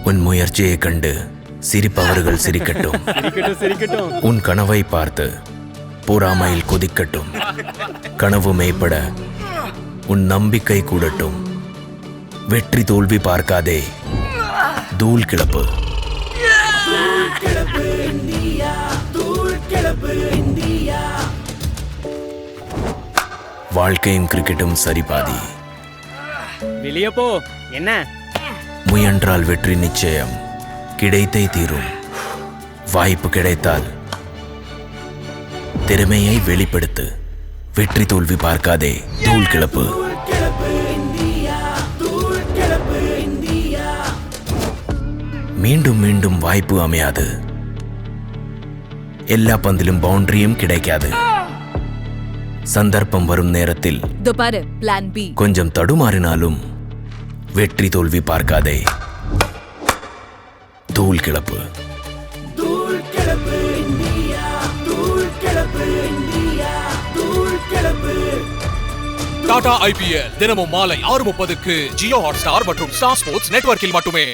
உன் முயற்சியை கண்டு சிரிப்பவர்கள் சிரிக்கட்டும். உன் கனவை பார்த்து பொறாமையில் கொதிக்கட்டும். கனவு மேம்பட உன் நம்பிக்கை கூடட்டும். வெற்றி தோல்வி பார்க்காதே, தூள் கிளப்பு. வாழ்க்கையும் கிரிக்கெட்டும் சரிபாதி. வெளியே போ. என்ன முயன்றால் வெற்றி நிச்சயம், கிடைத்தே தீரும். வாய்ப்பு கிடைத்தால் திறமையை வெளிப்படுத்து. வெற்றி தோல்வி பார்க்காதே, தூள் கிளப்பு. மீண்டும் மீண்டும் வாய்ப்பு அமையாது. எல்லா பந்திலும் பவுண்டரியும் கிடைக்காது. சந்தர்ப்பம் வரும் நேரத்தில் பிளான் பி. கொஞ்சம் தடுமாறினாலும் வெற்றி தோல்வி பார்க்காதே, தூள் கிளப்பு. டாடா IPL தினமும் மாலை 6:30க்கு ஜியோ ஹாட்ஸ்டார் மற்றும் ஸ்டார் ஸ்போர்ட்ஸ் நெட்வொர்க்கில் மட்டுமே.